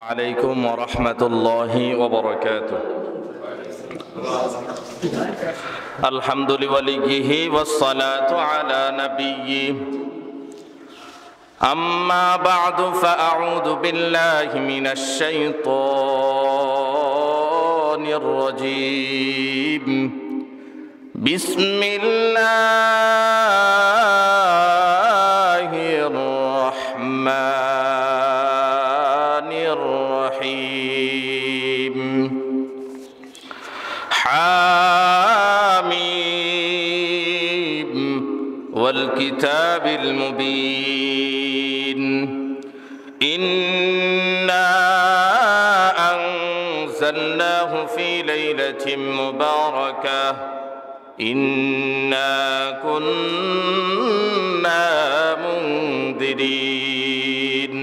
عليكم ورحمة الله وبركاته. الحمد لوليه والصلاة على نبيه. أما بعد فأعوذ بالله من الشيطان الرجيم. بسم الله الرحمن الرحيم. حاميم والكتاب المبين. إنا أنزلناه في ليلة مباركة. إنا كنا منذرين.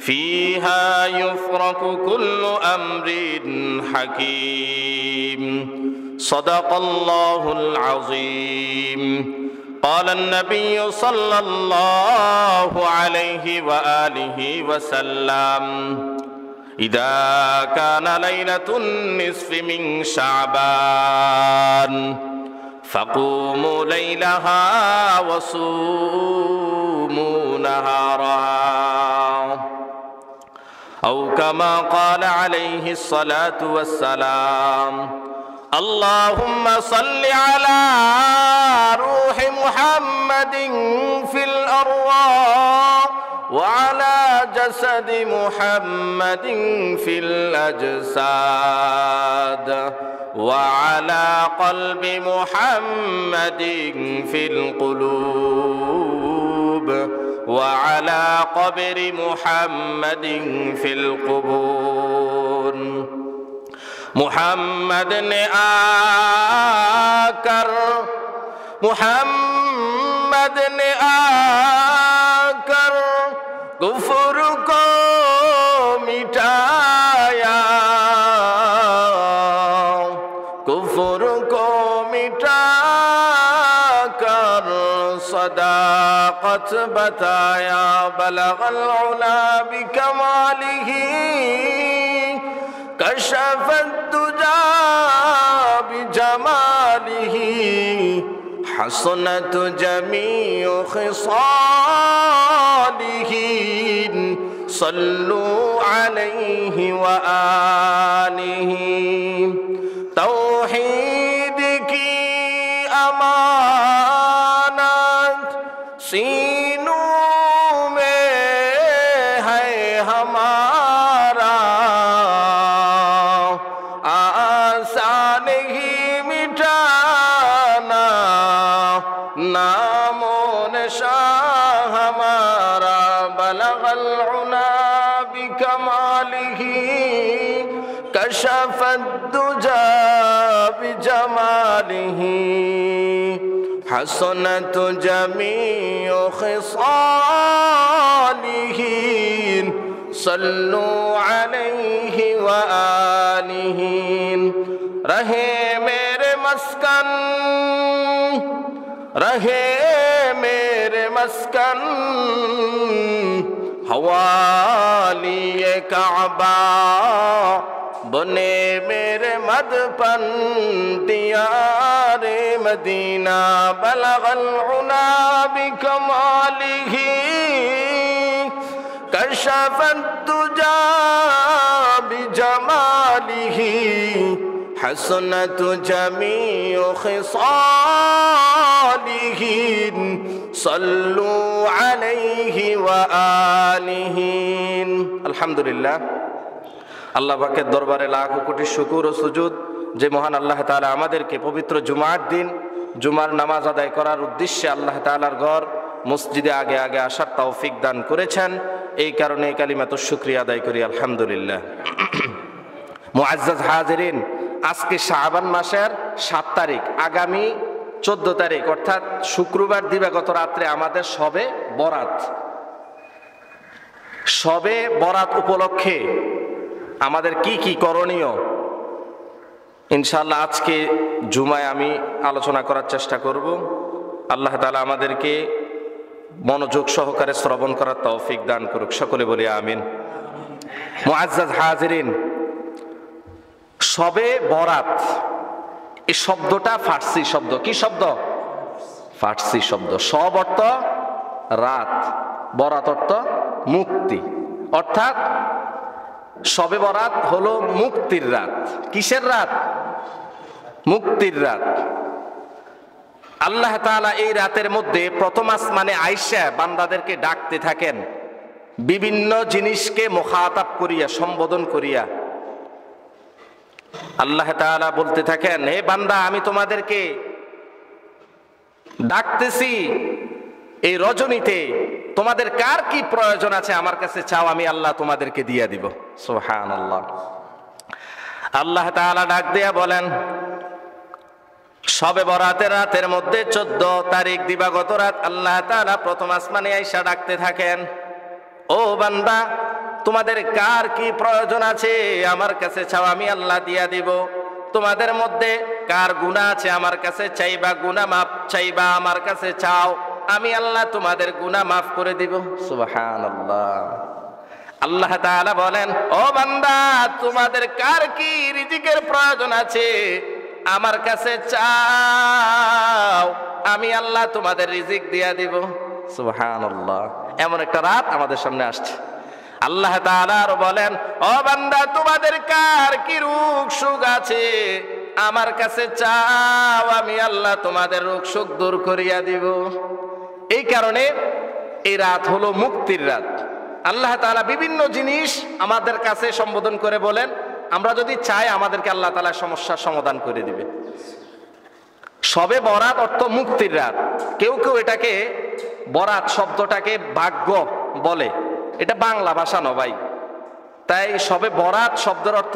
فيها يفرق كل أمر حكيم. صدق الله العظيم. قال النبي صلى الله عليه وآله وسلم: إذا كان ليلة النصف من شعبان فقوموا ليلها وصوموا نهارها، أو كما قال عليه الصلاة والسلام: اللهم صل على روح محمد في الأرواح وعلى جسد محمد في الأجساد وعلى قلب محمد في القلوب وعلى قبر محمد في القبور. محمد نے آ کر کفر کو مٹایا، کفر کو مٹا کر صداقت بتایا. بلغ العلا بکمالہ کشف الدجى بجماله. حسنت جميع خصاله. صلوا عليه وآله. توحید کی امانت سینوں میں ہے ہمارا. آسان ہی مٹانا نام و نشان ہمارا. بلغ العلا بکمالہ کشف الدجى بجمالہ. حسنت جميع خصاله. صلوا علیہ وآلہ. رہے میرے مسکن، رہے میرے مسکن حوالی کعبہ. بنے میرے مدفن دیار مدینہ. بلغ العلا بکمالہ کشف الدجى بجمالہ. حسنت جميع خصاله. صلوا عليه وآله. আলহামদুলিল্লাহ, আল্লাহ পাকের দরবারে লাখো কোটি শুকর ও সুজুদ যে মহান আল্লাহ তাআলা আমাদেরকে পবিত্র জুমার দিন জুমার নামাজ আদায় করার উদ্দেশ্যে আল্লাহ তাআলার ঘর মসজিদে আগে আগে আসার তৌফিক দান করেছেন। এই কারণে কালিমাতুশ শুকরিয়া আদায় করি আলহামদুলিল্লাহ। মুআজ্জাজ হাজিরিন, আজকে শাবান মাসের 7 তারিখ, আগামী 14 তারিখ অর্থাৎ শুক্রবার দিবাগত রাত্রে আমাদের শবে বরাত। শবে বরাত উপলক্ষে আমাদের কি কি করণীয় ইনশাআল্লাহ আজকে জুমায় আমি আলোচনা করার চেষ্টা করব। আল্লাহ তাআলা আমাদেরকে মনোযোগ সহকারে শ্রবণ করার তৌফিক দান করুক, সকলে বলি আমিন। মুআজ্জাজ হাজিরিন, শবে বরাত এই শব্দটা ফার্সি শব্দ। কি শব্দ? ফার্সি শব্দ। শব অর্থ রাত, বরাত অর্থ মুক্তি। অর্থাৎ শবে বরাত হলো মুক্তির রাত। কিসের রাত? মুক্তির রাত। আল্লাহ তাআলা এই রাতের মধ্যে প্রথম আসমানে আইসা বান্দাদেরকে ডাকতে থাকেন, বিভিন্ন জিনিসকে মুখাতাব করিয়া, সম্বোধন করিয়া। আল্লাহ তাআলা বলতে থাকেন, হে বান্দা, আমি তোমাদেরকে ডাকতেছি এই রজনীতে, তোমাদের কার কি প্রয়োজন আছে আমার কাছে চাও, আমি আল্লাহ তোমাদেরকে দিয়ে দিব। সুবহানাল্লাহ। আল্লাহ তাআলা ডাক দিয়া বলেন, শবে বরাতের রাতের মধ্যে 14 তারিখ দিবাগত রাত আল্লাহ তাআলা প্রথম আসমানে আইসা ডাকতে থাকেন, ও বান্দা, তোমাদের কার কি প্রয়োজন আছে আমার কাছে চাও, আমি আল্লাহ দিয়া দিব। তোমাদের মধ্যে কার গুনাহ আছে আমার কাছে চাইবা, গুনাহ মাফ চাইবা, আমার কাছে চাও, আমি আল্লাহ তোমাদের গুনাহ মাফ করে দিব। সুবহানাল্লাহ। আল্লাহ তাআলা বলেন, ও বান্দা, তোমাদের কার কি রিজিকের প্রয়োজন আছে আমার কাছে চাও, আমি আল্লাহ তোমাদের রিজিক দিয়া দিব। সুবহানাল্লাহ। এমন একটা রাত আমাদের সামনে আসছে। আল্লাহ তাআলা আরো বলেন, ও বান্দা, তোমাদের কার কি রোগ সুখ আছে আমার কাছে চাও, আমি আল্লাহ তোমাদের রোগ সুখ দূর করিয়া দিব। এই কারণে এই রাত হলো মুক্তির রাত। আল্লাহ তাআলা বিভিন্ন জিনিস আমাদের কাছে সম্বোধন করে বলেন, আমরা যদি চাই আমাদেরকে আল্লাহ তাআলা সমস্যার সমাধান করে দিবে। শবে বরাত অর্থ মুক্তির রাত। কেউ কেউ এটাকে বরাত শব্দটাকে ভাগ্য বলে, এটা বাংলা ভাষা নয় ভাই। তাই শবে বরাত শব্দের অর্থ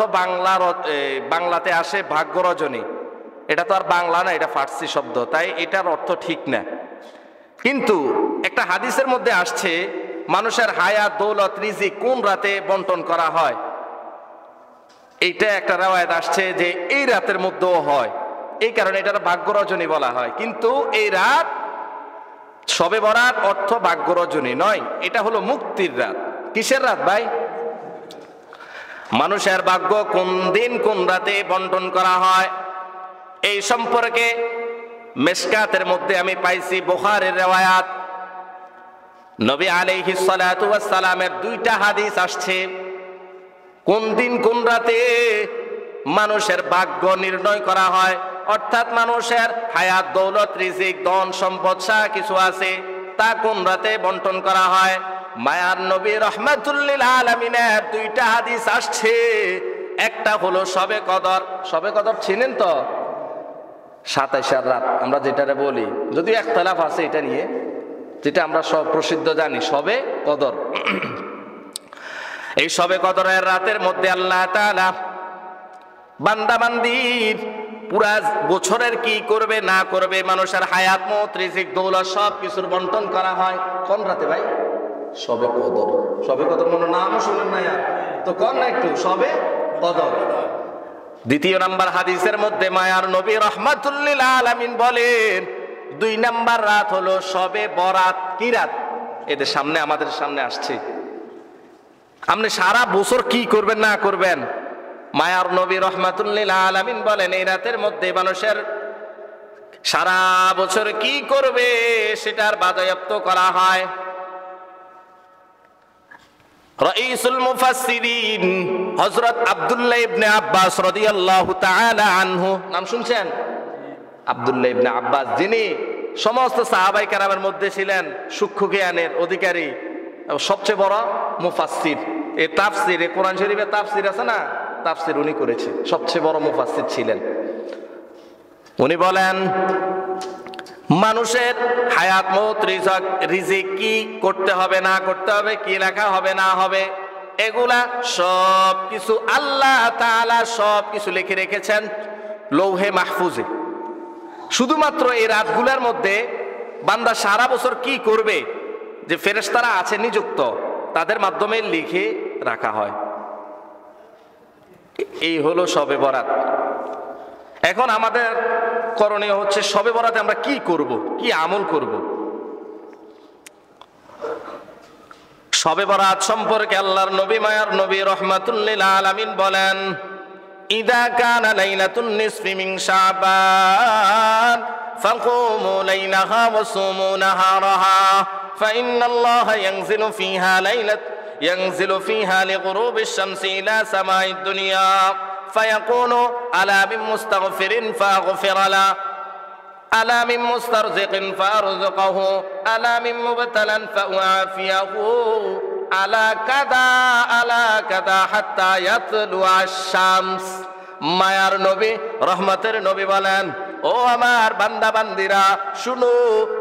বাংলাতে আসে ভাগ্য রজনী। এটা তো আর বাংলা না, এটা ফার্সি শব্দ, তাই এটার অর্থ ঠিক না। কিন্তু একটা হাদিসের মধ্যে আসছে, মানুষের হায়াত, দৌলত, রিজিক কোন রাতে বন্টন করা হয়। এইটা একটা রিওয়ায়াত আসছে যে এই রাতের মধ্যেও হয়, এই কারণে এটার ভাগ্য রজনী বলা হয়। কিন্তু এই রাত শবে বরাত অর্থ ভাগ্য রজনী নয়, এটা হলো মুক্তির রাত। কিসের রাত ভাই? মানুষের ভাগ্য কোন দিন কোন রাতে বন্টন করা হয় এই সম্পর্কে মিশকাতের মধ্যে আমি পাইছি বুখারীর রিওয়ায়াত। নবী আলাইহিস সালাতু ওয়াস সালামের 2টা হাদিস আসছে কোন দিন কোন রাতে মানুষের ভাগ্য নির্ণয় করা হয়। অর্থাৎ মানুষের হায়াত, দৌলত, রিজিক, ধন সম্পদ যা কিছু আছে তা কোন রাতে বন্টন করা হয়। মায়ার নবী রাহমাতুল লিল আলামিনের 2টা হাদিস আসছে। একটা হলো শবে কদর। শবে কদর চিনেন তো? 27 রাত আমরা যেটারে বলি, যদিও ইখতিলাফ আছে এটা নিয়ে, যেটা আমরা সব প্রসিদ্ধ জানি শবে কদর। এই শবে কদরের রাতের মধ্যে আল্লাহ তাআলা বান্দা বান্দির পুরা বছরের কি করবে না করবে, মানুষের হায়াত, মত, রিজিক, দৌলত সব কিছুর বন্টন করা হয় কোন রাতে ভাই? শবে কদর। শবে কদর মনে নামও শুনেন না তো, কোন না একটু শবে কদর। দ্বিতীয় নাম্বার হাদিসের মধ্যে মায়ার নবী রাহমাতুল লিল আলামিন বলেন 2 নাম্বার রাত হলো শবে বরাত। কি রাত? এদের সামনে, আমাদের সামনে আসছে। আপনি সারা বছর কি করবেন না করবেন, মায়ার নবী রাহমাতুল লিল আলামিন বলেন এই রাতের মধ্যে মানুষের সারা বছর কি করবে সেটার বাজেয়াপ্ত করা হয়। রাইসুল মুফাসসিরিন হযরত আব্দুল্লাহ ইবনে আব্বাস রাদিয়াল্লাহু তাআলা আনহু, নাম শুনছেন? আব্দুল্লাহ ইবনে আব্বাস, যিনি সমস্ত সাহাবায়ে কেরামের মধ্যে ছিলেন সূক্ষ্ম জ্ঞানের অধিকারী, সবচেয়ে বড় মুফাসসির। এই তাফসীর, এই কোরআন শরীফের তাফসীর আছে না, তাফসীর উনি করেছে, সবচেয়ে বড় মুফাসসির ছিলেন। উনি বলেন মানুষের হায়াত, মত, রিজিক কি করতে হবে না করতে হবে, কি লেখা হবে না হবে, এগুলা সব কিছু আল্লাহ তাআলা সব কিছু লিখে রেখেছেন লৌহে মাহফুজে। শুধুমাত্র এই রাতগুলোর মধ্যে বান্দা সারা বছর কি করবে, যে ফেরেশতারা আছে নিযুক্ত, তাদের মাধ্যমে লিখে রাখা হয়। এই হলো শবে বরাত। এখন আমাদের করণীয় হচ্ছে শবে বরাতে আমরা কি করব, কি আমল করব। শবে বরাত সম্পর্কে আল্লাহর নবী মায়ার নবী রাহমাতুল লিল আলামিন বলেন, ইদা কানা লাইলাতুন নিসফি মিন শাবান ফাকুমু লাইলাহা ওয়া সুমু নাহারাহা ফাইন্নাল্লাহা ينزل فيها لغروب الشمس إلى سماء الدنيا فيقول ألا من مستغفر فأغفر له ألا من مسترزق فأرزقه ألا من مبتلى فأعافيه ألا كذا حتى يطلع الشمس মায়ার নবী রহমতের নবী বলেন, ও আমার বান্দা বান্দিরা শুনো,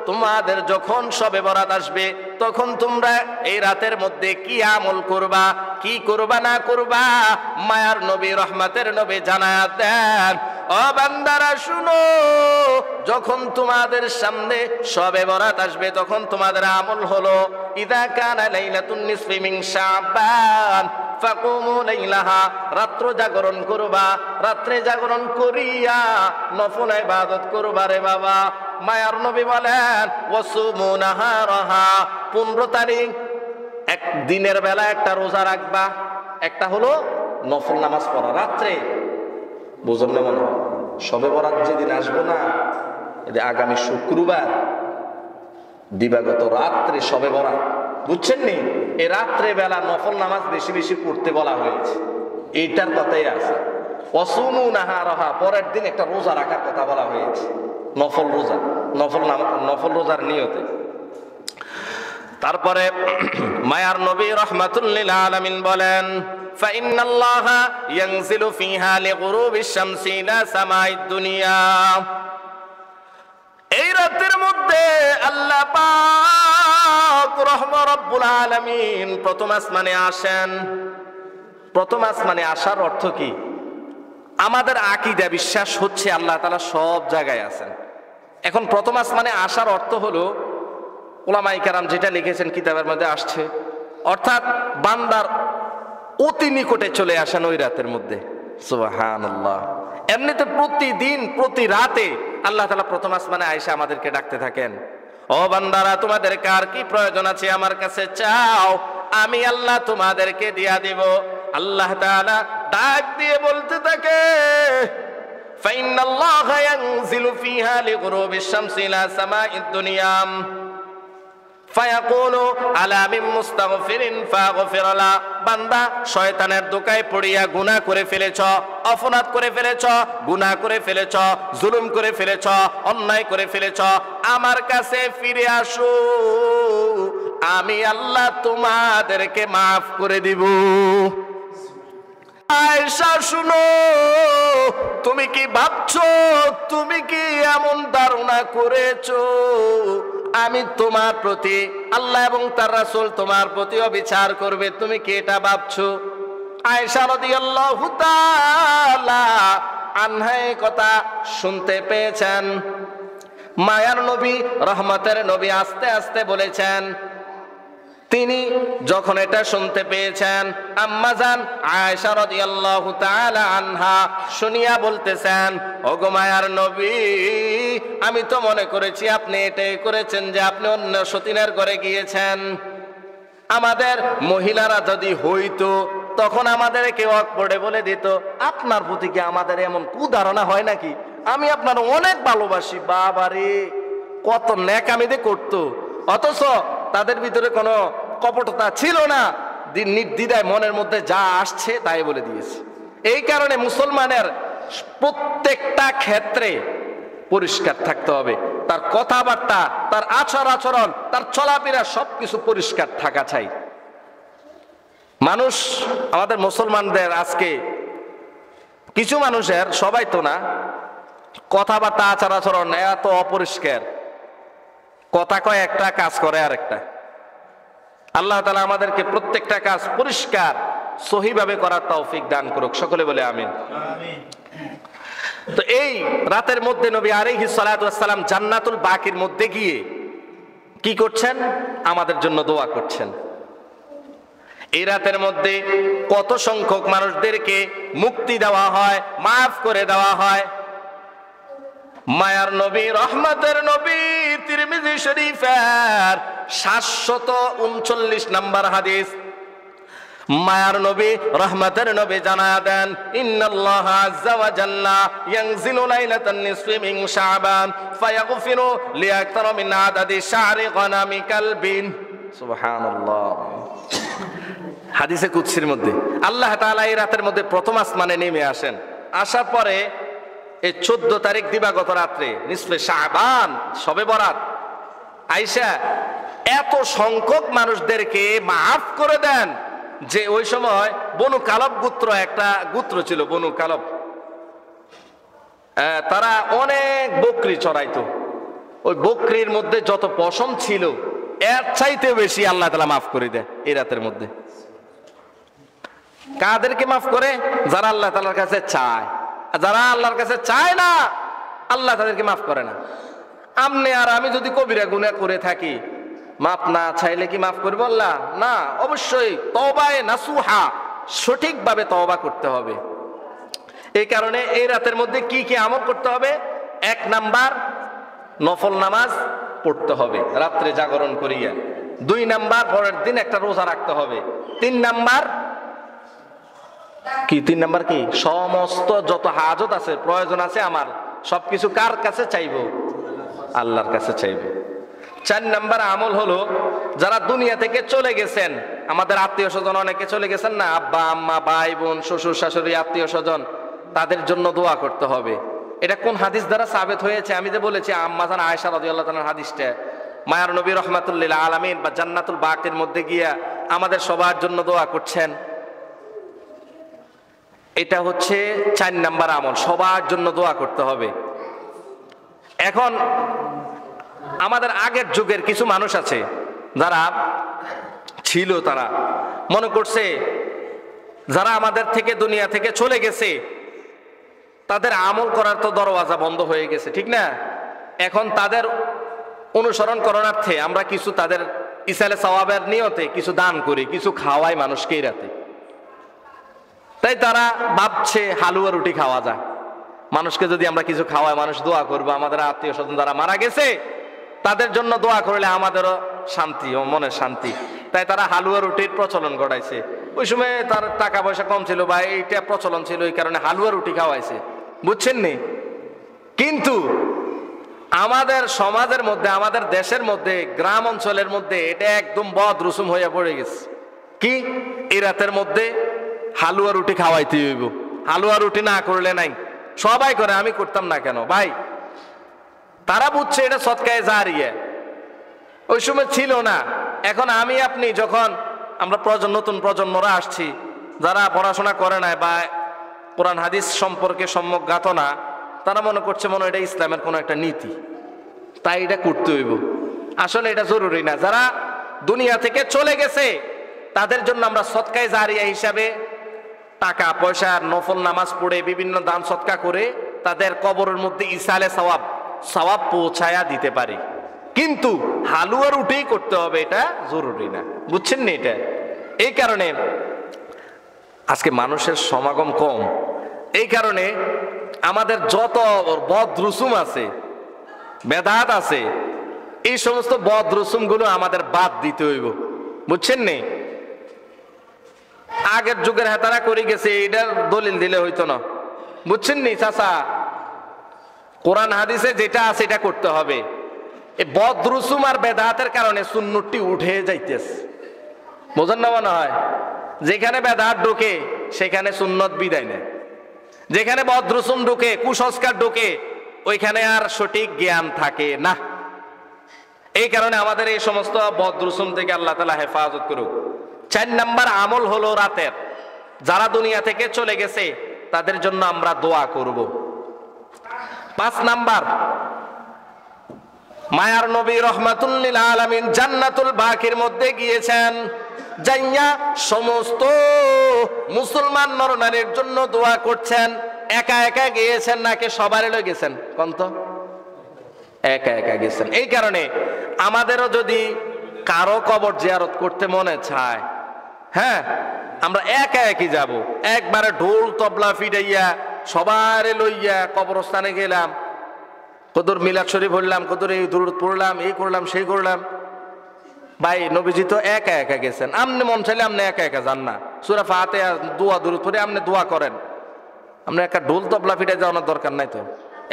তোমাদের যখন শবে বরাত আসবে তখন তোমরা এই রাতের মধ্যে কি আমল করবা, কি করবা না করবা, মায়ার নবী রহমতের নবী জানায়া দেন, ও বান্দারা শুনো, যখন তোমাদের সামনে শবে বরাত আসবে তখন তোমাদের আমল হলো ইদা কানা লাইলাতুন নিসফি মিন শাবান ফাকুমু লাইলাহা, রাত্র জাগরণ করবা, রাত্রে জাগরণ করিয়া নফল ইবাদত করবা রে বাবা। মায়ার নবী বলেন ওয়াসুমু নাহারাহা, 15 তারিখ এক দিনের বেলা একটা রোজা রাখবা, একটা হলো নফল নামাজ পড়া রাত্রে। বুঝুন না মনে হয় শবে বরাত যেদিন আসবো না, এদের আগামী শুক্রবার দিবাগত রাত্রে শবে বরাত, বুঝছেন নি? এই রাত্রে বেলা নফল নামাজ বেশি বেশি পড়তে বলা হয়েছে, এইটার কথাই আছে। ওয়াসুমু নাহারাহা, পরের দিন একটা রোজা রাখার কথা বলা হয়েছে, নফল রোজা, নফল রোজার নিয়তে। তারপরে মায়ার নবী রাহমাতুল লিল আলামিন বলেন, ফাইন্নাল্লাহা ইয়ানজিলু ফিহা লিগুরুবিশ শামসি ইলা সামাইদ দুনিয়া, এই রাতের মধ্যে আল্লাহ পাক রব্বুল আলামিন প্রথম আসমানে আসেন। প্রথম আসমানে আসার অর্থ কি? আমাদের আকীদা বিশ্বাস হচ্ছে আল্লাহ তাআলা সব জায়গায় আছেন। এখন প্রথম আসমানে আসার অর্থ হলো, উলামায়ে কেরাম যেটা লিখেছেন কিতাবের মধ্যে আসছে, অর্থাৎ বান্দার অতি নিকটে চলে আসেন ওই রাতের মধ্যে। সুবহানাল্লাহ। এমনিতে প্রতিদিন প্রতি রাতে আল্লাহ তাআলা প্রথম আসমানে আয়েশা আমাদেরকে ডাকতে থাকেন, ও বান্দারা তোমাদের কার কি প্রয়োজন আছে আমার কাছে চাও, আমি আল্লাহ তোমাদেরকে দিয়া দিব। আল্লাহ তাআলা ডাক দিয়ে বলতে থাকে, ফাইন্নাল্লাহা ইয়ানজিলু ফিহা লিগুরুবিশ শামসি ইলা সামাইদ দুনিয়া ফায়াকুলু আলা মিন মুস্তাগফিরিন ফাগফির লা, বান্দা শয়তানের দোকায় পড়িয়া গুনাহ করে ফেলেছ, অপরাধ করে ফেলেছ, গুনাহ করে ফেলেছ, জুলুম করে ফেলেছ, অন্যায় করে ফেলেছ, আমার কাছে ফিরে আসো, আমি আল্লাহ তোমাদেরকে মাফ করে দিব। আয়েশা শুনো, তুমি কি ভাবছো, তুমি কি এমন ধারণা করেছো আমি তোমার প্রতি, আল্লাহ এবং তার রাসূল তোমার প্রতি অবিচার করবে? তুমি কি এটা ভাবছো? আয়েশা রাদিয়াল্লাহু তাআলা আনহা এই কথা শুনতে পেয়েছেন। মায়ার নবী রহমতের নবী আস্তে আস্তে বলেছেন, তিনি যখন এটা শুনতে পেয়েছেন, আম্মাজান আয়েশা রাদিয়াল্লাহু তাআলা আনহা শুনিয়া বলতেছেন, ওগো মায়ার নবী, আমি তো মনে করেছি আপনি এটাই করেছেন যে আপনি অন্য সতীনের ঘরে গিয়েছেন। আমাদের মহিলারা যদি হইতো তখন আমাদেরকে অকপটে বলে দিত, আপনার প্রতি কি আমাদের এমন কুধারণা হয় নাকি? আমি আপনার অনেক ভালোবাসি। বাবারে, কত ন্যাকামিদে করতো, অথচ তাদের ভিতরে কোনো কপটতা ছিল না, নির্দ্বিধায় মনের মধ্যে যা আসছে তাই বলে দিয়েছে। এই কারণে মুসলমানের প্রত্যেকটা ক্ষেত্রে পরিষ্কার থাকতে হবে, তার কথাবার্তা, তার আচরণ, তার চলাফেরা সবকিছু পরিষ্কার থাকা চাই। মানুষ, আমাদের মুসলমানদের আজকে কিছু মানুষের, সবাই তো না, কথাবার্তা আচরণ এত অপরিষ্কার, কথা কয় একটা, কাজ করে আরেকটা। আল্লাহ তাআলা আমাদেরকে প্রত্যেকটা কাজ পরিষ্কার সহিভাবে করার তৌফিক দান করুক, সকলে বলে আমিন। তো এই রাতের মধ্যে নবী আলাইহিস সালাতু ওয়াস সালাম জান্নাতুল বাকির মধ্যে গিয়ে কি করছেন? আমাদের জন্য দোয়া করছেন। এই রাতের মধ্যে কত সংখ্যক মানুষদেরকে মুক্তি দেওয়া হয়, মাফ করে দেওয়া হয়। মায়ার নবী রহমতের নবী তিরমিজি শরীফের 739 নম্বর হাদিস। মায়ার নবী রহমতের নবী জানায়া দেন, ইন্নাল্লাহা আযজা ওয়া জাল্লা ইয়ানজিলু লাইলাতান নিসফি মিন শাবান ফায়াগফিরু লিআকতারা মিন আদাদি শা'রি গনামি কালবিন। সুবহানাল্লাহ। হাদিসে কুদসির মধ্যে আল্লাহ তাআলা এই রাতের মধ্যে প্রথম আসমানে নেমে আসেন। আসার পরে এই 14 তারিখ দিবাগত রাত্রে নিসফে শাবান, শবে বরাত, আয়েশা এত সংখ্যক মানুষদেরকে মাফ করে দেন যে ওই সময় বনু কালব গোত্র, একটা গোত্র ছিল বনু কালব, তারা অনেক বকরি চড়াইতো। ওই বকরির মধ্যে যত পশম ছিল এর চাইতে বেশি আল্লাহ তাআলা মাফ করে দেয় এই রাতের মধ্যে। কাদেরকে মাফ করে? যারা আল্লাহ তাআলার কাছে চায়। যারা আল্লাহর কাছে চায় না, আল্লাহ তাদেরকে মাফ করে না। আপনি আর আমি যদি কবিরা গুনাহ করে থাকি, মাফ না চাইলে কি মাফ করবে আল্লাহ? না, অবশ্যই তওবায়ে নাসুহা, সঠিকভাবে তওবা করতে হবে। এই কারণে এই রাতের মধ্যে কি কি আমল করতে হবে? 1 নাম্বার, নফল নামাজ পড়তে হবে রাত্রে জাগরণ করিয়া। 2 নাম্বার, পরের দিন একটা রোজা রাখতে হবে। 3 নাম্বার কি? 3 নাম্বার কি? সমস্ত যত হাজত আছে, প্রয়োজন আছে আমার, সবকিছু কার কাছে চাইবো? আল্লাহর কাছে চাইবো। 4 নাম্বার আমল হলো, যারা দুনিয়া থেকে চলে গেছেন, আমাদের আত্মীয় স্বজন অনেকে চলে গেছেন না, আব্বা আম্মা, ভাই বোন, শ্বশুর শাশুড়ি, আত্মীয় স্বজন, তাদের জন্য দোয়া করতে হবে। এটা কোন হাদিস দ্বারা সাবেত হয়েছে? আমি যে বলেছি আম্মা জান আয়েশা রাদিয়াল্লাহু তাআলার হাদিসটা, মায়ার নবী রাহমাতুল লিল আলামিন বা জান্নাতুল বাকির মধ্যে গিয়া আমাদের সবার জন্য দোয়া করছেন। এটা হচ্ছে 4 নাম্বার আমল, সবার জন্য দোয়া করতে হবে। এখন আমাদের আগের যুগের কিছু মানুষ আছে যারা ছিল, তারা মনে করছে যারা আমাদের থেকে দুনিয়া থেকে চলে গেছে তাদের আমল করার তো দরওয়াজা বন্ধ হয়ে গেছে, ঠিক না? এখন তাদের অনুসরণ করণার্থে আমরা কিছু তাদের ইসালে সওয়াবের নিয়তে কিছু দান করি, কিছু খাওয়াই মানুষকে এই রাতে। তাই তারা ভাবছে হালুয়া রুটি খাওয়া যায়, মানুষকে যদি আমরা কিছু খাওয়াই মানুষ দোয়া করবো, আমাদের আত্মীয় স্বজন যারা মারা গেছে তাদের জন্য দোয়া করলে আমাদেরও শান্তি, ও মনের শান্তি। তাই তারা হালুয়া রুটির প্রচলন ঘটাইছে। ওই সময় তার টাকা পয়সা কম ছিল বা এইটা প্রচলন ছিল, এই কারণে হালুয়া রুটি খাওয়াইছে, বুঝছেন নি? কিন্তু আমাদের সমাজের মধ্যে, আমাদের দেশের মধ্যে, গ্রাম অঞ্চলের মধ্যে এটা একদম বদ রসুম হয়ে পড়ে গেছে। কি? এই রাতের মধ্যে হালুয়া রুটি খাওয়াইতে হইব, হালুয়া রুটি না করলে নাই। সবাই করে, আমি করতাম না কেন ভাই? তারা বুঝছে এটা সদকায়ে জারিয়া, ওই সময় ছিল না। এখন আমি আপনি যখন আমরা নতুন প্রজন্মরা আসছি, যারা পড়াশোনা করে নাই বা কোরআন হাদিস সম্পর্কে সম্যক জ্ঞাত না, তারা মনে করছে মনে এটা ইসলামের কোনো একটা নীতি, তাই এটা করতে হইব। আসলে এটা জরুরি না। যারা দুনিয়া থেকে চলে গেছে তাদের জন্য আমরা সদকায়ে জারিয়া হিসাবে টাকা পয়সা, নফল নামাজ পড়ে, বিভিন্ন দান সদকা করে তাদের কবরের মধ্যে ইসালে সওয়াব পৌঁছায়া দিতে পারি। কিন্তু হালুয়া রুটি করতে হবে এটা জরুরি না, বুঝছেন না? এটা এই কারণে আজকে মানুষের সমাগম কম। এই কারণে আমাদের যত বদ রসুম আছে, বেদাত আছে, এই সমস্ত বদ রসুম গুলো আমাদের বাদ দিতে হইব, বুঝছেন নি? আগের যুগের হেতারা করে গেছে, এটার দলিল দিলে হইতো না, বুঝছেন নি চাচা? কোরআন হাদিসে যেটা আছে এটা করতে হবে। এই বদ রসুম আর বেদাতের কারণে সুন্নতটি উঠে যাইতেছে, বোঝেন না মনে হয়? যেখানে বেদাত ঢোকে সেখানে সুন্নত বিদায় নেয়, যেখানে বদ রসুম ঢোকে, কুসংস্কার ঢোকে, ওইখানে আর সঠিক জ্ঞান থাকে না। এই কারণে আমাদের এই সমস্ত বদ রসুম থেকে আল্লাহ তাআলা হেফাজত করুক। 4 নাম্বার আমল হলো রাতের, যারা দুনিয়া থেকে চলে গেছে তাদের জন্য আমরা দোয়া করব। 5 নাম্বার, মায়ার নবী রাহমাতুল লিল আলামিন জান্নাতুল বাকির মধ্যে গিয়েছেন, যাইয়া সমস্ত মুসলমান নরনারীর জন্য দোয়া করছেন। একা একা গিয়েছেন নাকি সবারই লয়ে গেছেন? কোন তো একা একা গেছেন। এই কারণে আমাদেরও যদি কারো কবর জিয়ারত করতে মনে চায়, হ্যাঁ, আমরা একা একই যাব। একবারে ঢোল তবলা ফিরাইয়া সবারে লইয়া কবরস্থানে গেলাম, কদর মিলাদ শরীফ হইলাম, কদর এই দুরূদ পড়লাম, এই করলাম সেই করলাম, ভাই নবীজি তো একা একা গেছেন, আপনি মন চাইলে আপনি একা একা যান না, সূরা ফাতিহা দোয়া দুরূদ পড়ে আপনি দোয়া করেন, আপনি একটা ঢোল তবলা ফিটে যাওয়ানোর দরকার নাই। তো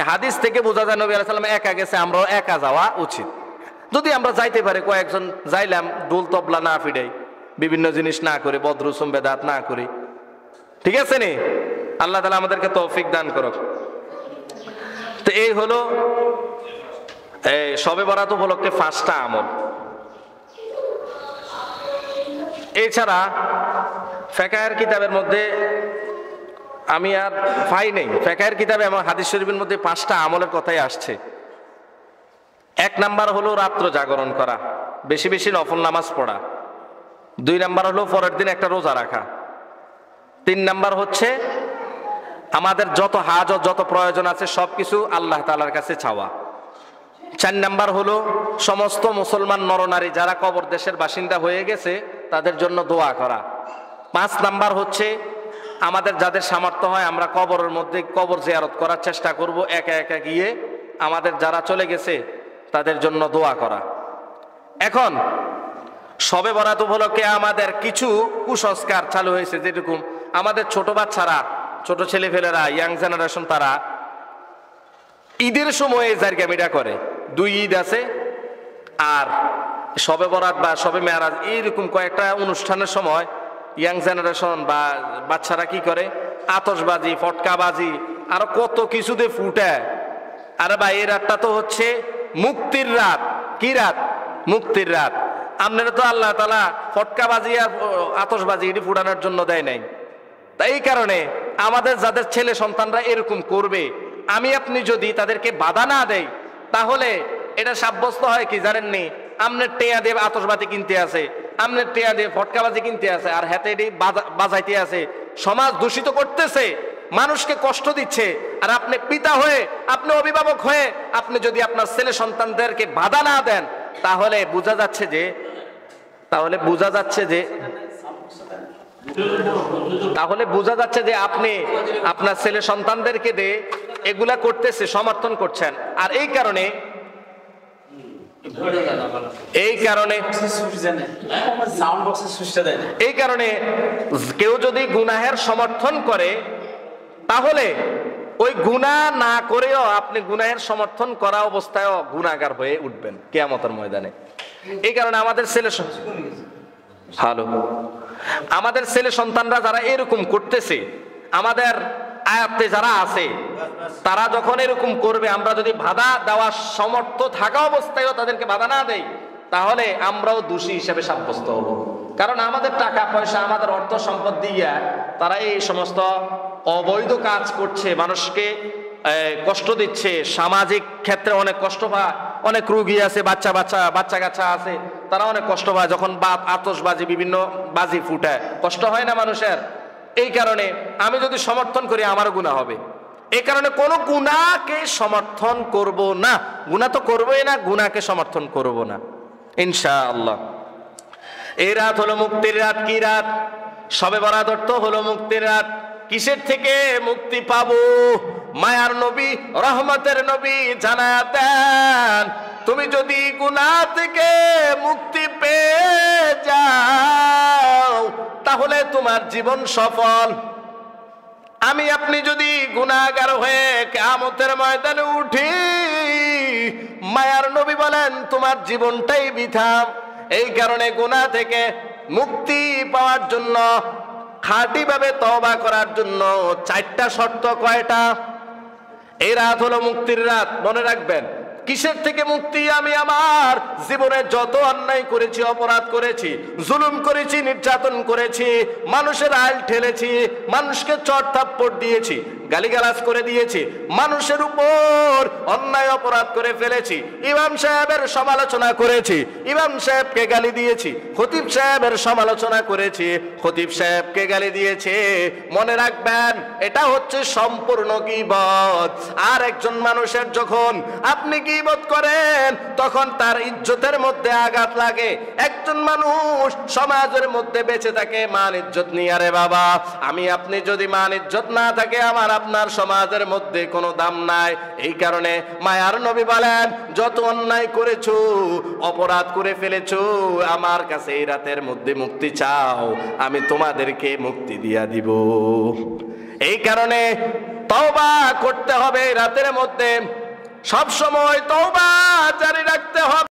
এই হাদিস থেকে বোঝা যায় নবী আলাইহিস সালাম একা গেছে, আমরাও একা যাওয়া উচিত। যদি আমরা যাইতে পারি কয়েকজন যাইলাম, ঢোল তবলা না ফিটাই, বিভিন্ন জিনিস না করে, বদরুসুম বেদাত না করি, ঠিক আছে নি? আল্লাহ তাআলা আমাদেরকে তৌফিক দান করুক। তো এই হলো এই শবে বরাত উপলক্ষে 5টা আমল। এছাড়া ফিকহের কিতাবের মধ্যে আমি আর পাই নেই, ফিকহের কিতাবে আমার হাদিস শরীফের মধ্যে 5টা আমলের কথাই আসছে। 1 নাম্বার হলো রাত্র জাগরণ করা, বেশি বেশি নফল নামাজ পড়া। 2 নাম্বার হলো পরের দিন একটা রোজা রাখা। 3 নাম্বার হচ্ছে আমাদের যত হাজত যত প্রয়োজন আছে সবকিছু আল্লাহ তাআলার কাছে চাওয়া। 4 নাম্বার হলো সমস্ত মুসলমান নরনারী যারা কবর দেশের বাসিন্দা হয়ে গেছে তাদের জন্য দোয়া করা। 5 নাম্বার হচ্ছে আমাদের যাদের সামর্থ্য হয় আমরা কবরের মধ্যে কবর জিয়ারত করার চেষ্টা করব, একা একা গিয়ে আমাদের যারা চলে গেছে তাদের জন্য দোয়া করা। এখন শবে বরাত উপলক্ষে আমাদের কিছু কুসংস্কার চালু হয়েছে, যেরকম আমাদের ছোট বাচ্চারা, ছোট ছেলেপেলেরা, ইয়াং জেনারেশন, তারা ঈদের সময় জারগামিটা করে। 2 ঈদ আছে আর শবে বরাত বা শবে মেরাজ, এইরকম কয়েকটা অনুষ্ঠানের সময় ইয়াং জেনারেশন বা বাচ্চারা কি করে, আতশবাজি, ফটকাবাজি আরো কত কিছুতে ফুটে। আরে ভাই এই রাতটা তো হচ্ছে মুক্তির রাত। কি রাত? মুক্তির রাত। আপনারা তো আল্লাহ তাআলা ফটকাবাজি আর আতশবাজি এটি ফুটানোর জন্য দেয় নাই। তাই এই কারণে আমাদের যাদের ছেলে সন্তানরা এরকম করবে, আমি আপনি যদি তাদেরকে বাধা না দেই তাহলে এটা সাব্যস্ত হয় কি জানেননি, আমনের টেয়া দিয়ে আতশবাজি কিনতে আছে, আমনের টেয়া দিয়ে ফটকাবাজি কিনতে আছে, আর হাতে এটি বাজাইতে আছে, সমাজ দূষিত করতেছে, মানুষকে কষ্ট দিচ্ছে। আর আপনি পিতা হয়ে, আপনি অভিভাবক হয়ে আপনি যদি আপনার ছেলে সন্তানদেরকে বাধা না দেন তাহলে বোঝা যাচ্ছে যে আপনি আপনার ছেলে সন্তানদেরকে দিয়ে এগুলা করতেছে, সমর্থন করছেন। আর এই কারণে কেউ যদি গুনাহের সমর্থন করে তাহলে ওই গুনাহ না করেও আপনি গুনাহের সমর্থন করা অবস্থায়ও গুনাহগার হয়ে উঠবেন কিয়ামতের ময়দানে। এই কারণে আমাদের ছেলে সন্তানরা যারা এরকম করতেছে, আমাদের আয়াতে যারা আছে তারা যখন এরকম করবে, আমরা যদি বাধা দেওয়ার সমর্থ থাকা অবস্থায়ও তাদেরকে বাধা না দেই তাহলে আমরাও দোষী হিসেবে সাব্যস্ত হব। কারণ আমাদের টাকা পয়সা, আমাদের অর্থ সম্পদ দিয়ে তারা এই সমস্ত অবৈধ কাজ করছে, মানুষকে কষ্ট দিচ্ছে, সামাজিক ক্ষেত্রে অনেক কষ্ট পায়। অনেক রোগী আছে, বাচ্চা কাচ্চা আছে, তারা অনেক কষ্ট পায় যখন আতশবাজি বিভিন্ন বাজি ফুটায়, কষ্ট হয় না মানুষের। এই কারণে আমি যদি সমর্থন করি আমারও গুনাহ হবে। এই কারণে কোনো গুনাহকে সমর্থন করব না, গুনাহ তো করবোই না, গুনাহকে সমর্থন করব না ইনশাআল্লাহ। এই রাত হলো মুক্তির রাত। কি রাত? শবে বরাত অর্থ হলো মুক্তির রাত। কিসের থেকে মুক্তি পাবো? মায়ার নবী, রহমতের নবী জানায়া দেন, তুমি যদি গুনাহ থেকে মুক্তি পেয়ে যাও তাহলে তোমার জীবন সফল। আমি আপনি যদি গুনাহগার হয়ে কিয়ামতের ময়দানে উঠি, মায়ার নবী বলেন তোমার জীবনটাই বৃথা। এই কারণে গুনাহ থেকে মুক্তি পাওয়ার জন্য, খাঁটি ভাবে তওবা করার জন্য 4টা শর্ত। কয়টা? এই রাত হলো মুক্তির রাত, মনে রাখবেন। কিসের থেকে মুক্তি? আমি আমার জীবনে যত অন্যায় করেছি, অপরাধ করেছি, জুলুম করেছি, নির্যাতন করেছি, মানুষের আইল ঠেলেছি, মানুষকে চড় থাপ্পড় দিয়েছি, গালিগালাজ করে দিয়েছি, মানুষের উপর অন্যায় অপরাধ করে ফেলেছি, ইমাম সাহেবের সমালোচনা করেছি, ইমাম সাহেবকে গালি দিয়েছি, খতিব সাহেবের সমালোচনা করেছি, খতিব সাহেবকে গালি দিয়েছে। মনে রাখবেন এটা হচ্ছে সম্পূর্ণ গীবত। আর একজন মানুষের যখন আপনি গীবত করেন তখন তার ইজ্জতের মধ্যে আঘাত লাগে। একজন মানুষ সমাজের মধ্যে বেঁচে থাকে মান ইজ্জত নিয়ে। আরে বাবা, আমি আপনি যদি মান ইজ্জত না থাকে আমার আপনার সমাজের মধ্যে কোনো দাম নাই। এই কারণে মায়ার নবী বলেন, যত অন্যায় করেছো, অপরাধ করে ফেলেছো, আমার কাছে এই রাতের মধ্যে মুক্তি চাও, আমি তোমাদেরকে মুক্তি দিয়া দিব। এই কারণে তওবা করতে হবে রাতের মধ্যে, সব সময় তওবা জারি রাখতে হবে।